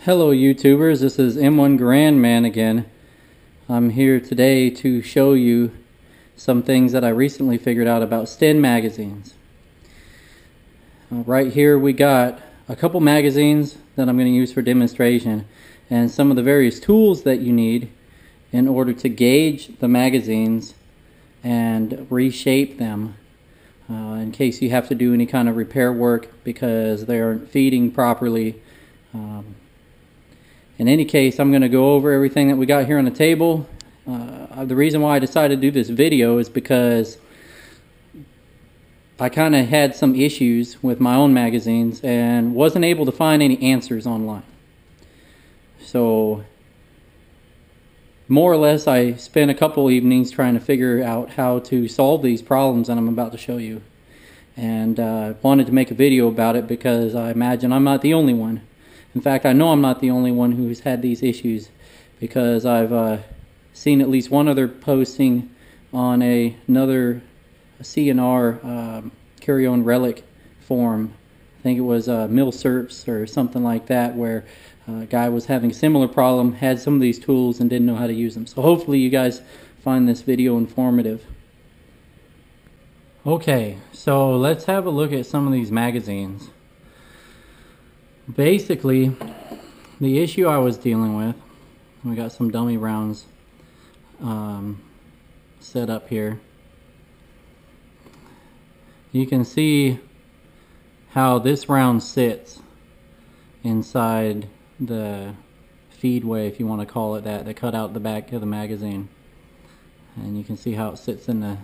Hello YouTubers, this is M1 Grandman again. I'm here today to show you some things that I recently figured out about STEN magazines. Right here we got a couple magazines that I'm going to use for demonstration and some of the various tools that you need in order to gauge the magazines and reshape them in case you have to do any kind of repair work because they aren't feeding properly. In any case, I'm going to go over everything that we got here on the table. The reason why I decided to do this video is because I kind of had some issues with my own magazines and wasn't able to find any answers online. So, more or less, I spent a couple evenings trying to figure out how to solve these problems that I'm about to show you. And wanted to make a video about it because I imagine I'm not the only one. In fact, I know I'm not the only one who's had these issues because I've seen at least one other posting on another CNR carry-on relic forum. I think it was Mill Serps or something like that, where a guy was having a similar problem, had some of these tools and didn't know how to use them. So hopefully you guys find this video informative. Okay, so let's have a look at some of these magazines. Basically, the issue I was dealing with, we got some dummy rounds set up here. You can see how this round sits inside the feedway, if you want to call it that. They cut out the back of the magazine, and you can see how it sits in the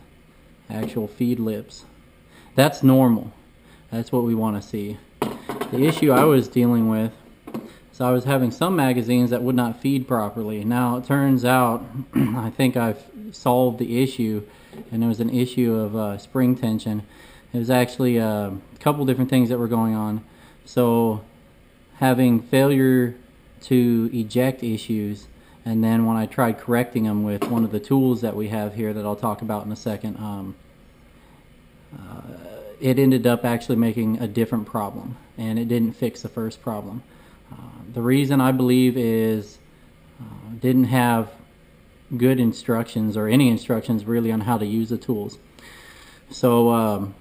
actual feed lips. That's normal. That's what we want to see. The issue I was dealing with is I was having some magazines that would not feed properly. Now it turns out I think I've solved the issue, and it was an issue of spring tension. It was actually a couple different things that were going on. So having failure to eject issues, and then when I tried correcting them with one of the tools that we have here that I'll talk about in a second, it ended up actually making a different problem, and it didn't fix the first problem. The reason I believe is didn't have good instructions or any instructions really on how to use the tools. So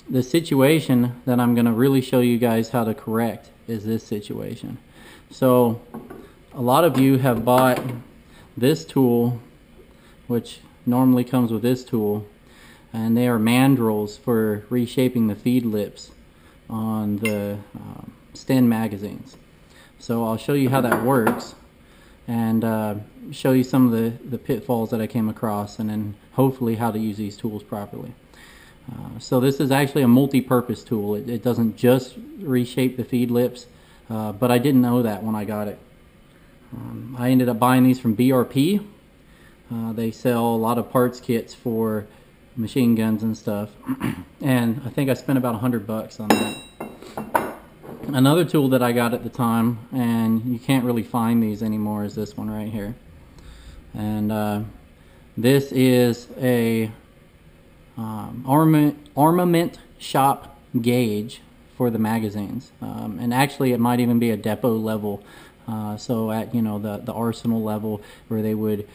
the situation that I'm going to really show you guys how to correct is this situation. So a lot of you have bought this tool, which normally comes with this tool, and they are mandrels for reshaping the feed lips on the STEN magazines. So I'll show you how that works and show you some of the pitfalls that I came across, and then hopefully how to use these tools properly. So this is actually a multi-purpose tool. It doesn't just reshape the feed lips, but I didn't know that when I got it. I ended up buying these from BRP. They sell a lot of parts kits for machine guns and stuff, and I think I spent about $100 on that. Another tool that I got at the time, and you can't really find these anymore, is this one right here. And this is a armament shop gauge for the magazines, and actually it might even be a depot level, so at the arsenal level where they would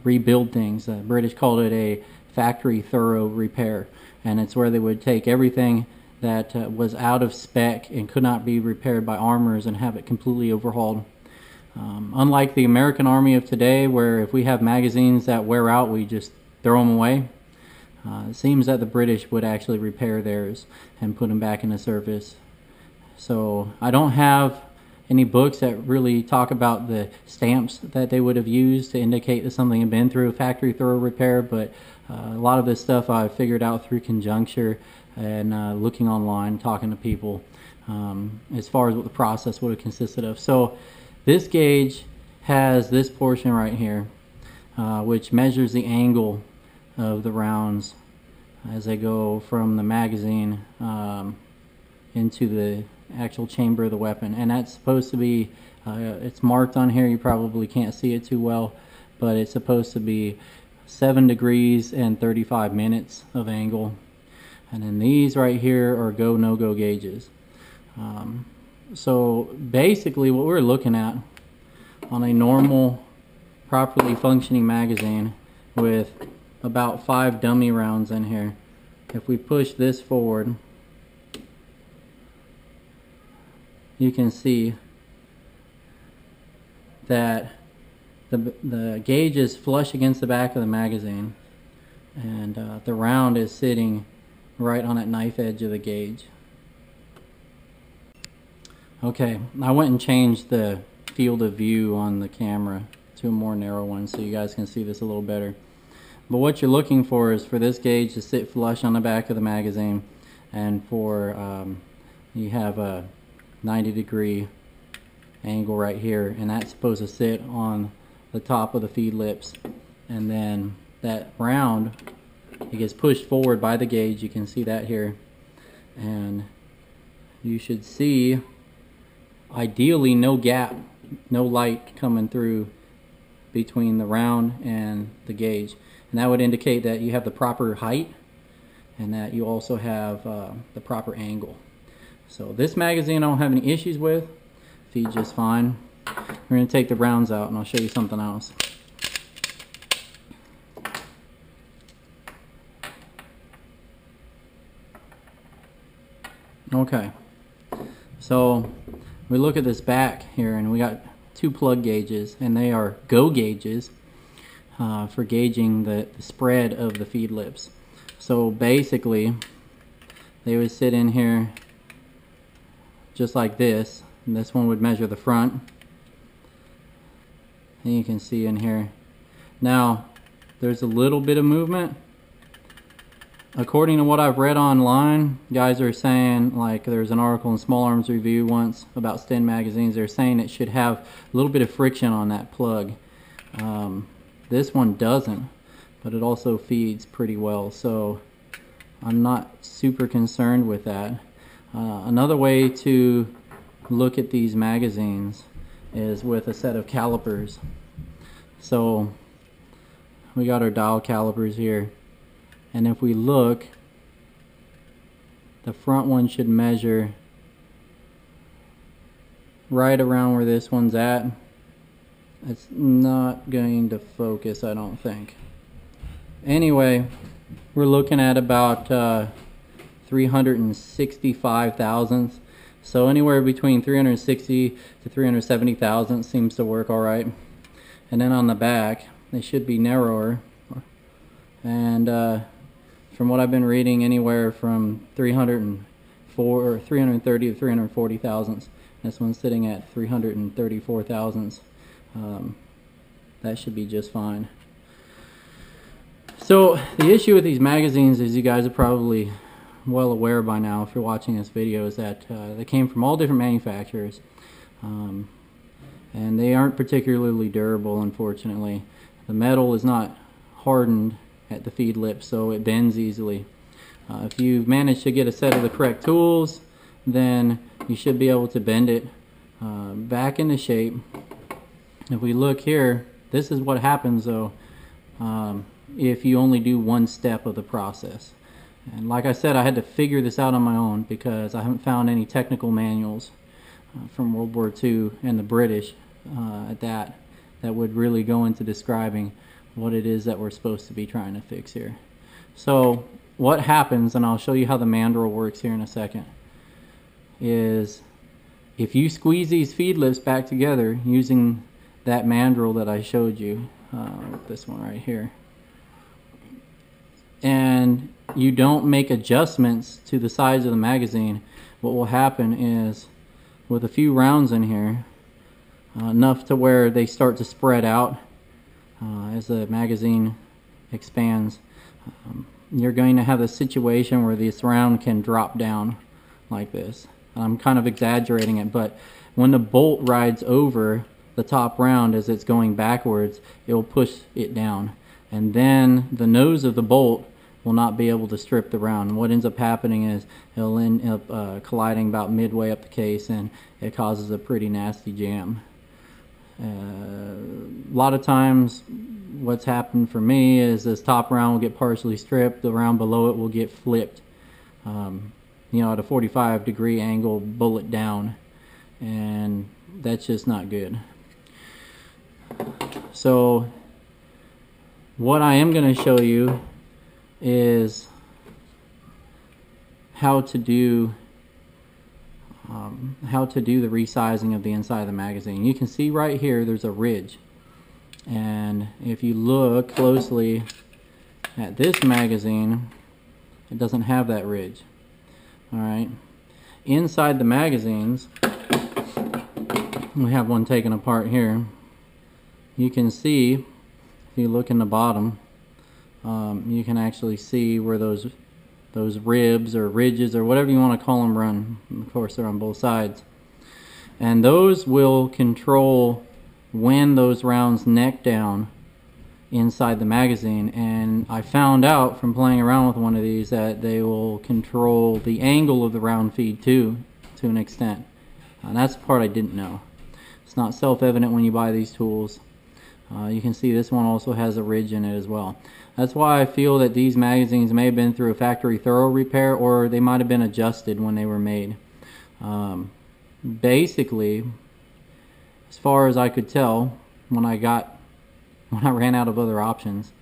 rebuild things. The British called it a factory thorough repair, and it's where they would take everything that was out of spec and could not be repaired by armors and have it completely overhauled. Unlike the American Army of today, where if we have magazines that wear out, we just throw them away, it seems that the British would actually repair theirs and put them back into service. So I don't have any books that really talk about the stamps that they would have used to indicate that something had been through a factory thorough repair, but a lot of this stuff I figured out through conjuncture and looking online, talking to people, as far as what the process would have consisted of. So this gauge has this portion right here, which measures the angle of the rounds as they go from the magazine into the actual chamber of the weapon, and that's supposed to be it's marked on here. You probably can't see it too well, but it's supposed to be 7 degrees and 35 minutes of angle. And then these right here are go no-go gauges. So basically what we're looking at on a normal, properly functioning magazine with about 5 dummy rounds in here, if we push this forward, you can see that the gauge is flush against the back of the magazine, and the round is sitting right on that knife edge of the gauge. Okay, I went and changed the field of view on the camera to a more narrow one so you guys can see this a little better. But what you're looking for is for this gauge to sit flush on the back of the magazine, and for you have a 90-degree angle right here, and that's supposed to sit on the top of the feed lips, and then that round, it gets pushed forward by the gauge. You can see that here, and you should see ideally no gap, no light coming through between the round and the gauge, and that would indicate that you have the proper height and that you also have the proper angle. So this magazine I don't have any issues with, feeds just fine. We're going to take the rounds out and I'll show you something else. Okay, so we look at this back here, and we got 2 plug gauges, and they are go gauges for gauging the spread of the feed lips. So basically they would sit in here just like this, and this one would measure the front, and you can see in here now there's a little bit of movement. According to what I've read online, guys are saying, like there's an article in Small Arms Review once about STEN magazines, they're saying it should have a little bit of friction on that plug. This one doesn't, but it also feeds pretty well, so I'm not super concerned with that. Another way to look at these magazines is with a set of calipers. So we got our dial calipers here, and if we look, the front one should measure right around where this one's at. It's not going to focus, I don't think. Anyway, we're looking at about 365 thousandths. So anywhere between 360 to 370 thousandths seems to work all right. And then on the back, they should be narrower. And from what I've been reading, anywhere from 304 or 330 to 340 thousandths. This one's sitting at 334 thousandths. That should be just fine. So the issue with these magazines, as you guys are probably well aware by now if you're watching this video, is that they came from all different manufacturers, and they aren't particularly durable, unfortunately. The metal is not hardened at the feed lip, so it bends easily. If you manage to get a set of the correct tools, then you should be able to bend it back into shape. If we look here, this is what happens though if you only do one step of the process. And like I said, I had to figure this out on my own because I haven't found any technical manuals from World War II and the British at that would really go into describing what it is that we're supposed to be trying to fix here. So what happens, and I'll show you how the mandrel works here in a second, is if you squeeze these feed lips back together using that mandrel that I showed you, this one right here, and you don't make adjustments to the size of the magazine, what will happen is with a few rounds in here, enough to where they start to spread out as the magazine expands, you're going to have a situation where this round can drop down like this. I'm kind of exaggerating it, but when the bolt rides over the top round as it's going backwards, it will push it down, and then the nose of the bolt will not be able to strip the round. And what ends up happening is it'll end up colliding about midway up the case, and it causes a pretty nasty jam. A lot of times what's happened for me is this top round will get partially stripped, the round below it will get flipped, you know, at a 45-degree angle, bullet down, and that's just not good. So what I am going to show you is how to do the resizing of the inside of the magazine. You can see right here there's a ridge, and if you look closely at this magazine, it doesn't have that ridge. Alright, inside the magazines, we have one taken apart here. You can see, if you look in the bottom, you can actually see where those ribs or ridges or whatever you want to call them run. Of course, they're on both sides, and those will control when those rounds neck down inside the magazine. And I found out from playing around with one of these that they will control the angle of the round feed too, to an extent. And that's the part I didn't know. It's not self-evident when you buy these tools. You can see this one also has a ridge in it as well. That's why I feel that these magazines may have been through a factory thorough repair, or they might have been adjusted when they were made. Basically, as far as I could tell, when I ran out of other options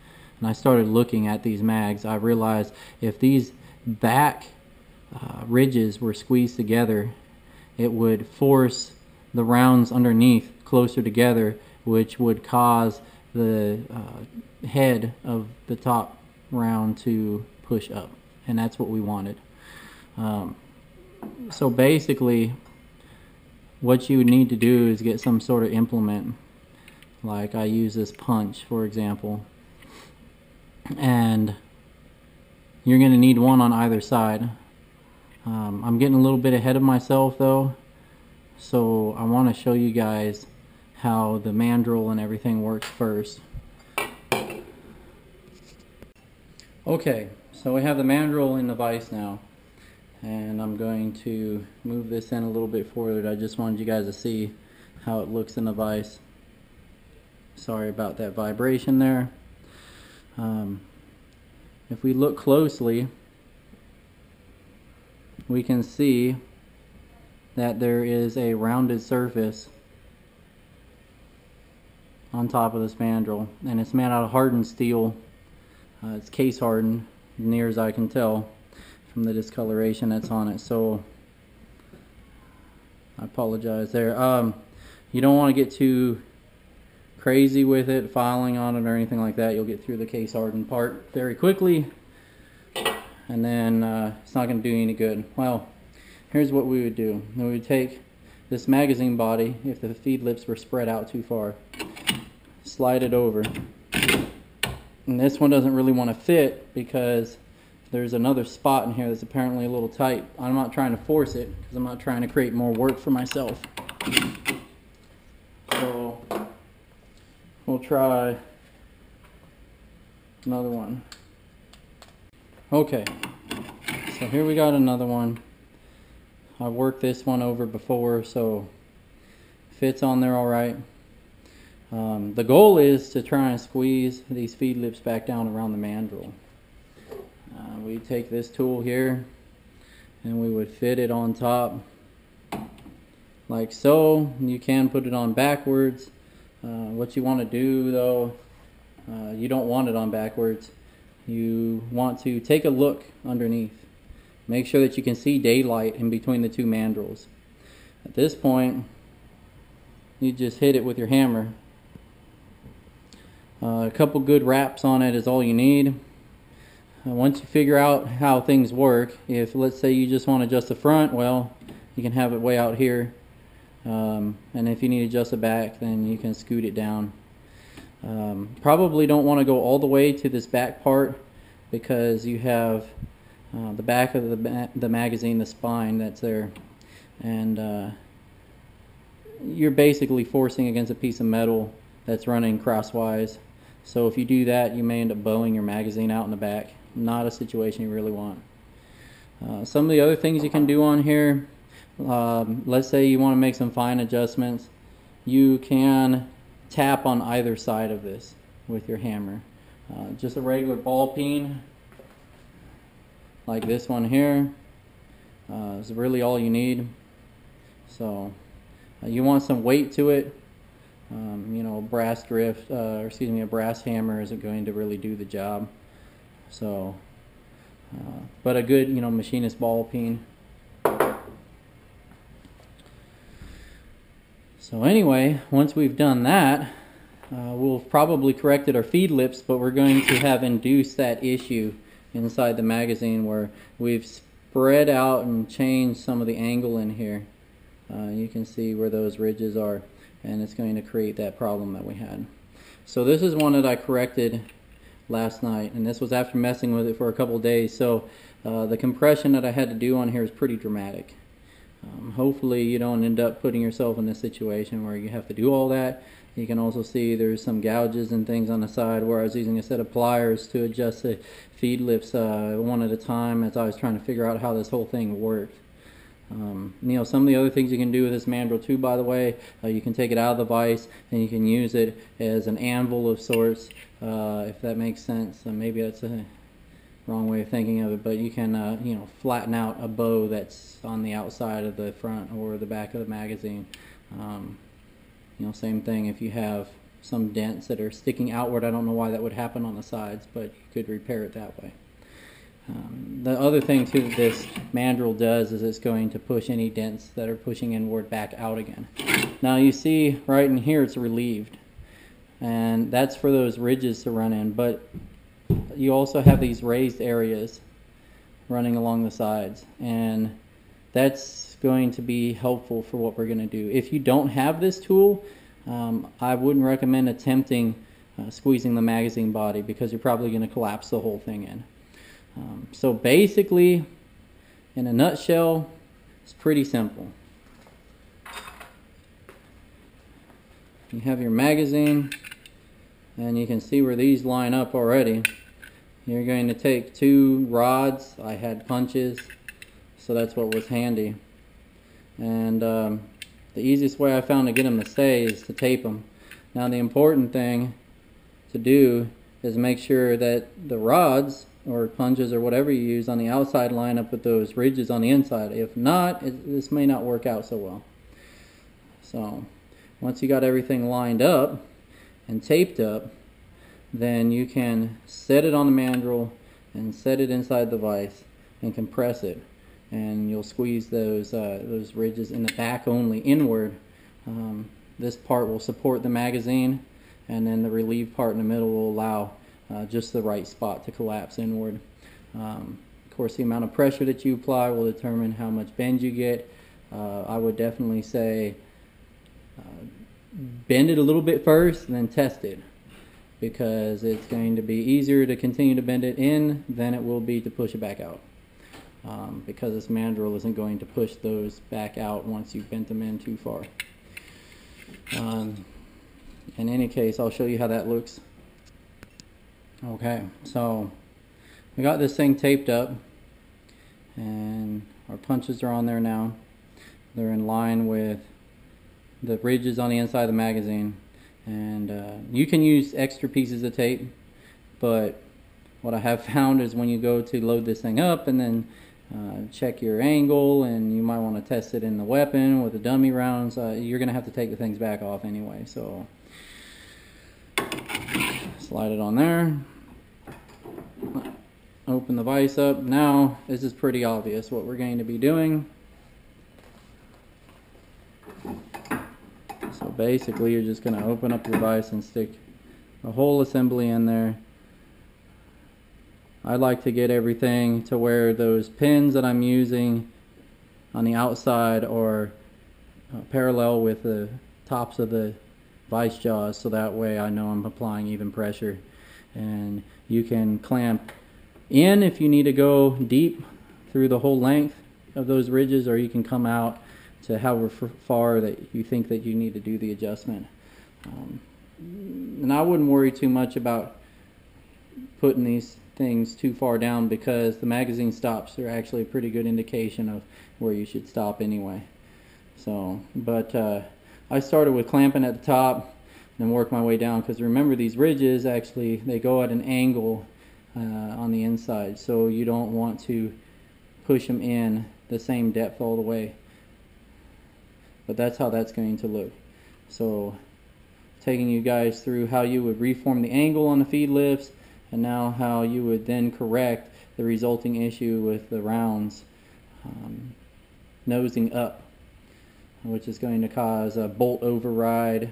and I started looking at these mags, I realized if these back ridges were squeezed together, it would force the rounds underneath closer together, which would cause the head of the top round to push up, and that's what we wanted. So basically what you would need to do is get some sort of implement, like I use this punch for example, and you're going to need one on either side. I'm getting a little bit ahead of myself though, so I want to show you guys how the mandrel and everything works first. Okay, so we have the mandrel in the vise now, and I'm going to move this in a little bit forward. I just wanted you guys to see how it looks in the vise. Sorry about that vibration there. If we look closely, we can see that there is a rounded surface on top of this mandrel, and it's made out of hardened steel. It's case hardened, near as I can tell from the discoloration that's on it, so I apologize there. You don't want to get too crazy with it, filing on it or anything like that. You'll get through the case hardened part very quickly, and then it's not going to do you any good. Well, here's what we would do. We would take this magazine body, if the feed lips were spread out too far, slide it over, and this one doesn't really want to fit because there's another spot in here that's apparently a little tight. I'm not trying to force it because I'm not trying to create more work for myself. So we'll try another one. Okay, so here we got another one. I've worked this one over before, so fits on there all right. The goal is to try and squeeze these feed lips back down around the mandrel. We take this tool here and we would fit it on top like so. You can put it on backwards. What you want to do though, you don't want it on backwards. You want to take a look underneath. Make sure that you can see daylight in between the two mandrels. At this point, you just hit it with your hammer. A couple good wraps on it is all you need. Once you figure out how things work, if let's say you just want to adjust the front, well, you can have it way out here. And if you need to adjust the back, then you can scoot it down. Probably don't want to go all the way to this back part because you have the back of the magazine, the spine that's there, and you're basically forcing against a piece of metal that's running crosswise. So if you do that, you may end up bowing your magazine out in the back. Not a situation you really want. Some of the other things you can do on here, let's say you want to make some fine adjustments, you can tap on either side of this with your hammer. Just a regular ball peen like this one here is really all you need. So You want some weight to it. You know, a brass drift, or excuse me, a brass hammer isn't going to really do the job. So, but a good, you know, machinist ball peen. So anyway, once we've done that, we'll probably corrected our feed lips, but we're going to have induced that issue inside the magazine where we've spread out and changed some of the angle in here. You can see where those ridges are, and it's going to create that problem that we had. So this is one that I corrected last night, and this was after messing with it for a couple of days. So the compression that I had to do on here is pretty dramatic. Hopefully you don't end up putting yourself in a situation where you have to do all that. You can also see there's some gouges and things on the side where I was using a set of pliers to adjust the feed lips one at a time as I was trying to figure out how this whole thing worked. You know, some of the other things you can do with this mandrel too, by the way, you can take it out of the vise and you can use it as an anvil of sorts, if that makes sense. Maybe that's a wrong way of thinking of it, but you can you know, flatten out a bow that's on the outside of the front or the back of the magazine. You know, same thing if you have some dents that are sticking outward. I don't know why that would happen on the sides, but you could repair it that way. The other thing too that this mandrel does is it's going to push any dents that are pushing inward back out again. Now you see right in here it's relieved, and that's for those ridges to run in, but you also have these raised areas running along the sides, and that's going to be helpful for what we're going to do. If you don't have this tool, I wouldn't recommend attempting squeezing the magazine body, because you're probably going to collapse the whole thing in. So basically, in a nutshell, it's pretty simple. You have your magazine, and you can see where these line up already. You're going to take two rods. I had punches, so that's what was handy. And the easiest way I found to get them to stay is to tape them. Now the important thing to do is make sure that the rods or punches or whatever you use on the outside line up with those ridges on the inside. If not, this may not work out so well. So once you got everything lined up and taped up, then you can set it on the mandrel and set it inside the vise and compress it, and you'll squeeze those ridges in the back only inward. This part will support the magazine, and then the relief part in the middle will allow just the right spot to collapse inward. Of course, the amount of pressure that you apply will determine how much bend you get. I would definitely say bend it a little bit first and then test it, because it's going to be easier to continue to bend it in than it will be to push it back out, because this mandrel isn't going to push those back out once you've bent them in too far. In any case, I'll show you how that looks. Okay, so we got this thing taped up, and our punches are on there now. They're in line with the ridges on the inside of the magazine, and you can use extra pieces of tape, but what I have found is when you go to load this thing up and then check your angle, and you might want to test it in the weapon with the dummy rounds, you're going to have to take the things back off anyway. So slide it on there, open the vise up. Now this is pretty obvious what we're going to be doing. So basically you're just going to open up your vise and stick the whole assembly in there. I like to get everything to where those pins that I'm using on the outside are parallel with the tops of the vise jaws, so that way I know I'm applying even pressure. And you can clamp in if you need to go deep through the whole length of those ridges, or you can come out to however far that you think that you need to do the adjustment. And I wouldn't worry too much about putting these things too far down, because the magazine stops are actually a pretty good indication of where you should stop anyway. So, but I started with clamping at the top and work my way down, because remember, these ridges actually, they go at an angle on the inside, so you don't want to push them in the same depth all the way. but that's how that's going to look. So taking you guys through how you would reform the angle on the feed lifts, and now how you would then correct the resulting issue with the rounds nosing up, which is going to cause a bolt override,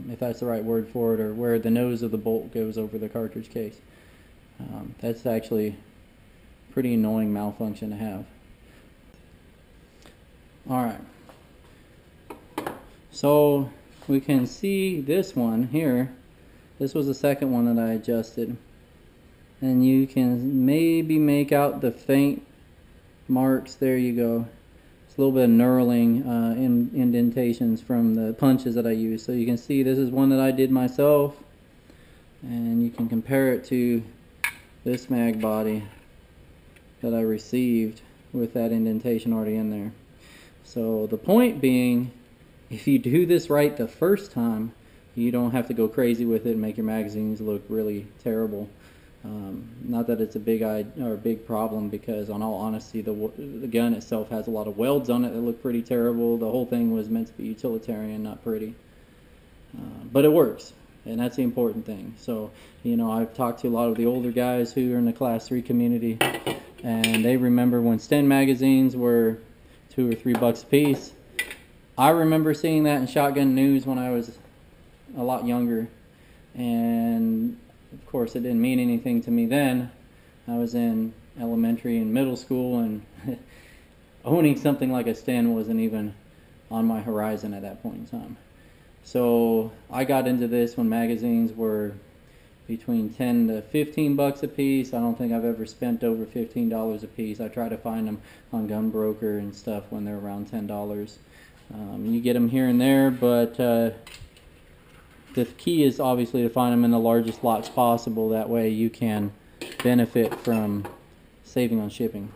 if that's the right word for it, or where the nose of the bolt goes over the cartridge case. That's actually a pretty annoying malfunction to have. Alright, so we can see this one here. This was the second one that I adjusted, and you can maybe make out the faint marks. There you go. It's a little bit of knurling indentations from the punches that I used. So you can see this is one that I did myself, and you can compare it to this mag body that I received with that indentation already in there. So the point being, if you do this right the first time, you don't have to go crazy with it and make your magazines look really terrible. Not that it's a big problem, because on all honesty, the gun itself has a lot of welds on it that look pretty terrible. The whole thing was meant to be utilitarian, not pretty. But it works, and that's the important thing. So, you know, I've talked to a lot of the older guys who are in the Class 3 community, and they remember when STEN magazines were $2 or $3 a piece. I remember seeing that in Shotgun News when I was a lot younger, and of course it didn't mean anything to me then. I was in elementary and middle school, and owning something like a STEN wasn't even on my horizon at that point in time. So I got into this when magazines were between 10 to 15 bucks a piece. I don't think I've ever spent over $15 a piece. I try to find them on Gunbroker and stuff when they're around $10. You get them here and there, but the key is obviously to find them in the largest lots possible. That way you can benefit from saving on shipping.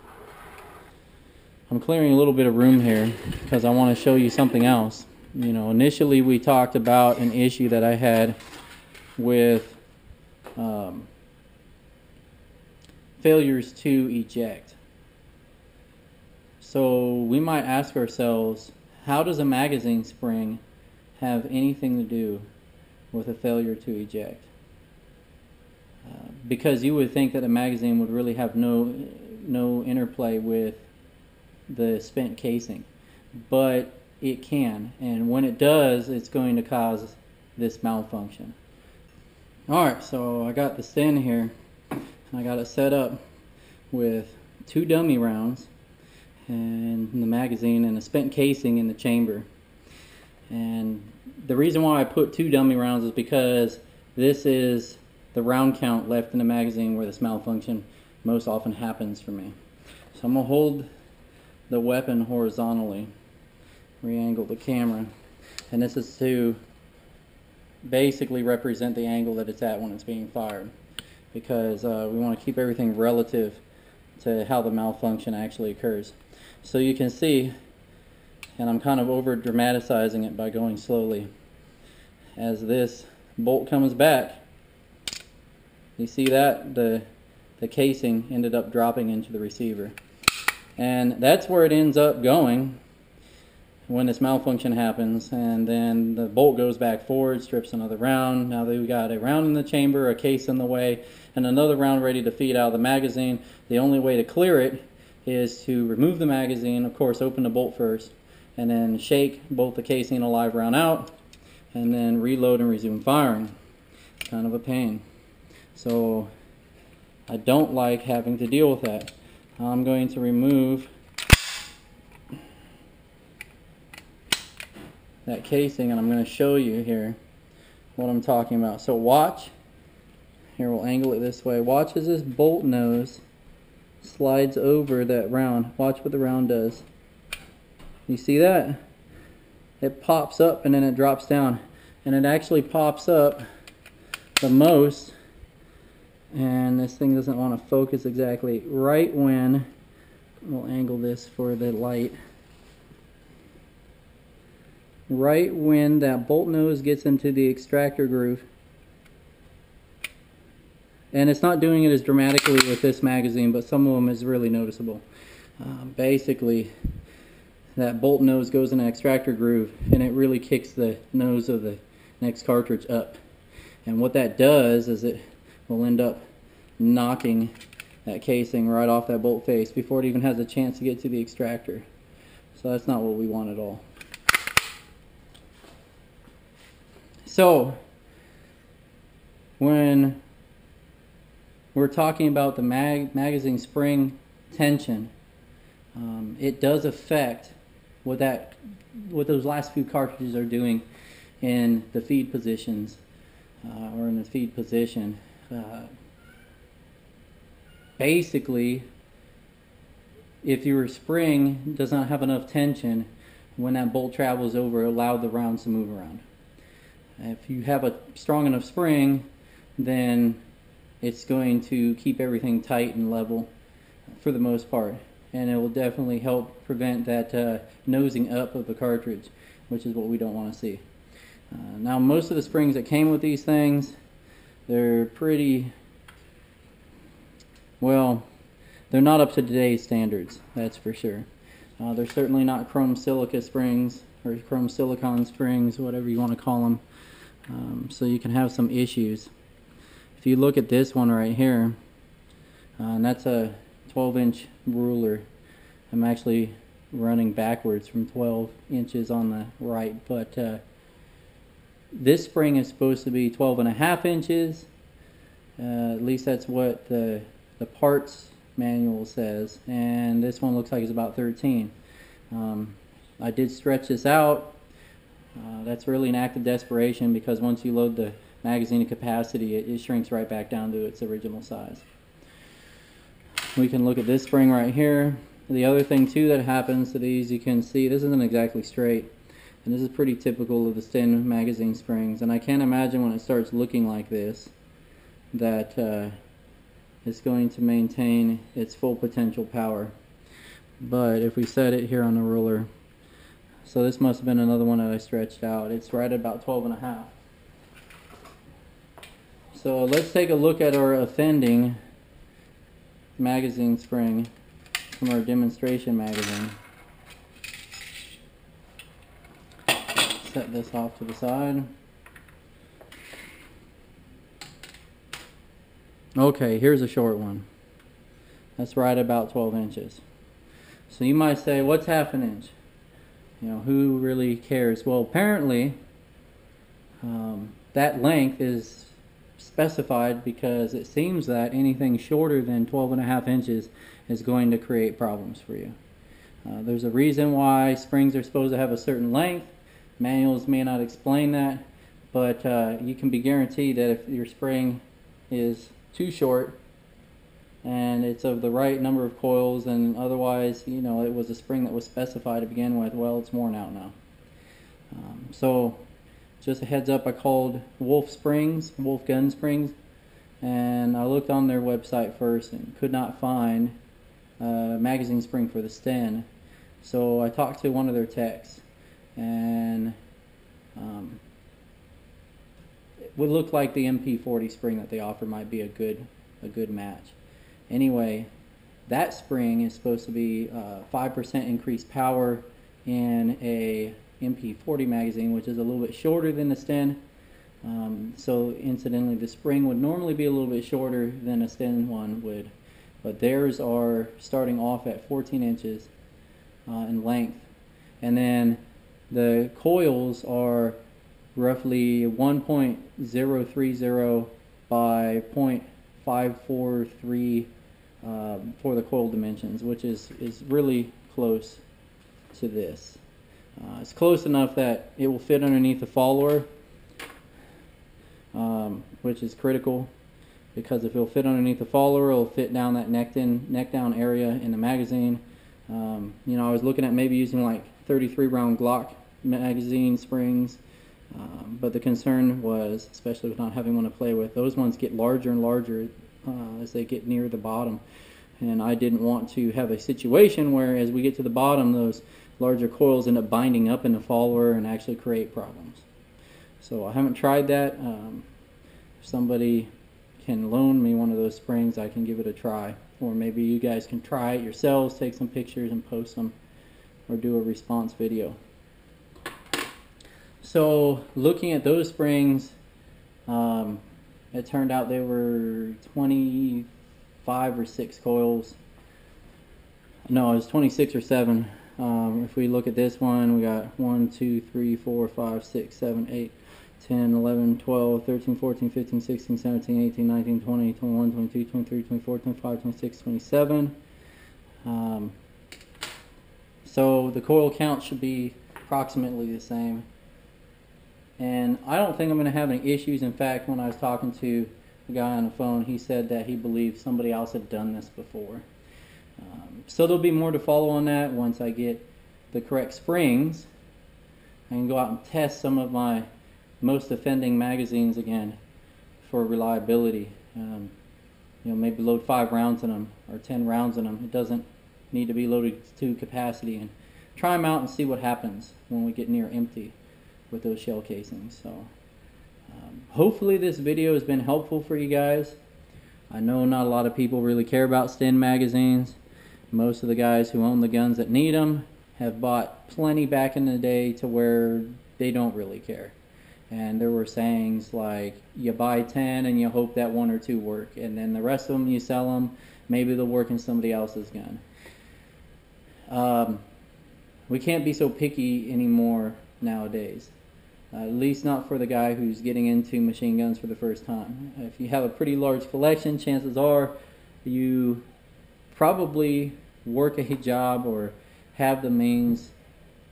I'm clearing a little bit of room here because I want to show you something else. You know, initially we talked about an issue that I had with failures to eject. So we might ask ourselves, how does a magazine spring have anything to do with a failure to eject? Because you would think that a magazine would really have no interplay with the spent casing, but it can, and when it does, it's going to cause this malfunction. Alright, so I got the STEN here, and I got it set up with 2 dummy rounds and the magazine and a spent casing in the chamber. And the reason why I put 2 dummy rounds is because this is the round count left in the magazine where this malfunction most often happens for me. So I'm going to hold the weapon horizontally, re-angle the camera, and this is to basically represent the angle that it's at when it's being fired, because we want to keep everything relative to how the malfunction actually occurs. So you can see, and I'm kind of over dramatizing it by going slowly, as this bolt comes back, you see that the casing ended up dropping into the receiver, and that's where it ends up going when this malfunction happens. And then the bolt goes back forward, strips another round. Now that we got a round in the chamber, a case in the way, and another round ready to feed out of the magazine, the only way to clear it is to remove the magazine, of course open the bolt first, and then shake both the casing and a live round out, and then reload and resume firing. Kind of a pain. So I don't like having to deal with that. I'm going to remove that casing, and I'm going to show you here what I'm talking about. So watch, here we'll angle it this way. Watch as this bolt nose slides over that round. Watch what the round does. You see that? It pops up and then it drops down, and it actually pops up the most, and this thing doesn't want to focus exactly, right when, we'll angle this for the light, right when that bolt nose gets into the extractor groove. And it's not doing it as dramatically with this magazine, but some of them is really noticeable. Basically, that bolt nose goes in an extractor groove, and it really kicks the nose of the next cartridge up. And what that does is it will end up knocking that casing right off that bolt face before it even has a chance to get to the extractor. So that's not what we want at all. So when we're talking about the magazine spring tension, it does affect what those last few cartridges are doing in the feed positions, or in the feed position. Basically, if your spring does not have enough tension, when that bolt travels over, allow the rounds to move around. If you have a strong enough spring, then it's going to keep everything tight and level for the most part, and it will definitely help prevent that nosing up of the cartridge, which is what we don't want to see. Now, most of the springs that came with these things, they're pretty, well, they're not up to today's standards, that's for sure. They're certainly not chrome silica springs or chrome silicon springs, whatever you want to call them. So you can have some issues. If you look at this one right here, and that's a 12-inch ruler. I'm actually running backwards from 12 inches on the right, but this spring is supposed to be 12.5 inches. At least that's what the parts manual says, and this one looks like it's about 13. I did stretch this out. That's really an act of desperation, because once you load the magazine to capacity, it shrinks right back down to its original size. We can look at this spring right here. The other thing too that happens to these, you can see this isn't exactly straight, and this is pretty typical of the STEN magazine springs, and I can't imagine when it starts looking like this that it's going to maintain its full potential power. But if we set it here on the ruler, so this must have been another one that I stretched out. It's right at about 12.5. So let's take a look at our offending magazine spring from our demonstration magazine. Set this off to the side. Okay, here's a short one. That's right about 12 inches. So you might say, what's half an inch? You know, who really cares? Well, apparently that length is specified because it seems that anything shorter than 12.5 inches is going to create problems for you. There's a reason why springs are supposed to have a certain length. Manuals may not explain that, but you can be guaranteed that if your spring is too short and it's of the right number of coils, and otherwise, you know, it was a spring that was specified to begin with, well, it's worn out now. So just a heads up, I called Wolf Gun Springs, and I looked on their website first and could not find a magazine spring for the STEN. So I talked to one of their techs, and it would look like the MP40 spring that they offer might be a good match. Anyway, that spring is supposed to be 5% increased power in a MP40 magazine, which is a little bit shorter than the STEN. So incidentally, the spring would normally be a little bit shorter than a STEN one would, but theirs are starting off at 14 inches in length, and then the coils are roughly 1.030 by 0.543 for the coil dimensions, which is really close to this. It's close enough that it will fit underneath the follower, which is critical, because if it'll fit underneath the follower, it'll fit down that neck down area in the magazine. You know, I was looking at maybe using like 33 round Glock magazine springs, but the concern was, especially with not having one to play with, those ones get larger and larger as they get near the bottom, and I didn't want to have a situation where as we get to the bottom, those larger coils end up binding up in the follower and actually create problems. So I haven't tried that. If somebody can loan me one of those springs, I can give it a try, or maybe you guys can try it yourselves, take some pictures and post them or do a response video. So looking at those springs, it turned out they were 25 or 6 coils. No, it was 26 or 7. If we look at this one, we got 1, 2, 3, 4, 5, 6, 7, 8, 10, 11, 12, 13, 14, 15, 16, 17, 18, 19, 20, 21, 22, 23, 24, 25, 26, 27. So the coil count should be approximately the same. And I don't think I'm going to have any issues. In fact, when I was talking to the guy on the phone, he said that he believed somebody else had done this before. So there'll be more to follow on that once I get the correct springs. I can go out and test some of my most offending magazines again for reliability. You know, maybe load 5 rounds in them or 10 rounds in them. It doesn't need to be loaded to capacity, and try them out and see what happens when we get near empty with those shell casings. So hopefully this video has been helpful for you guys. I know not a lot of people really care about STEN magazines. Most of the guys who own the guns that need them have bought plenty back in the day to where they don't really care. And there were sayings like, you buy 10 and you hope that 1 or 2 work, and then the rest of them you sell them, maybe they'll work in somebody else's gun. We can't be so picky anymore nowadays. At least not for the guy who's getting into machine guns for the first time. If you have a pretty large collection, chances are you probably work a job or have the means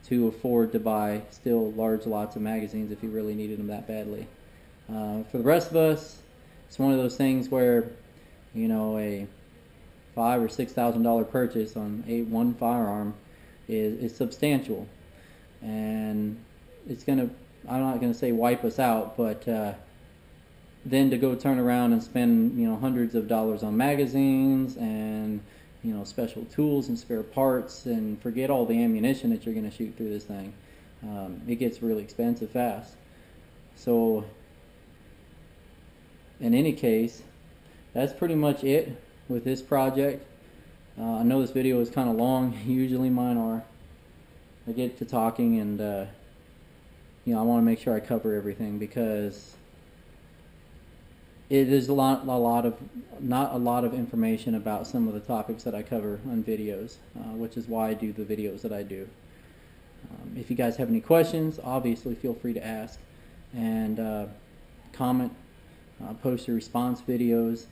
to afford to buy still large lots of magazines if you really needed them that badly. For the rest of us, it's one of those things where, you know, a $5,000 or $6,000 purchase on one firearm is substantial, and it's gonna, I'm not gonna say wipe us out, but then to go turn around and spend, you know, hundreds of dollars on magazines and, you know, special tools and spare parts, and forget all the ammunition that you're going to shoot through this thing. It gets really expensive fast. So in any case, that's pretty much it with this project. I know this video is kind of long. Usually mine are. I get to talking and you know, I want to make sure I cover everything, because it is not a lot of information about some of the topics that I cover on videos, which is why I do the videos that I do. If you guys have any questions, obviously feel free to ask, and comment, post your response videos.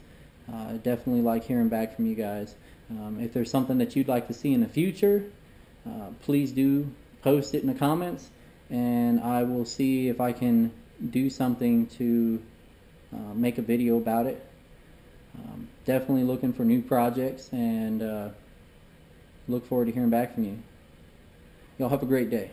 I definitely like hearing back from you guys. If there's something that you'd like to see in the future, please do post it in the comments, and I will see if I can do something to make a video about it. Definitely looking for new projects, and look forward to hearing back from you. Y'all have a great day.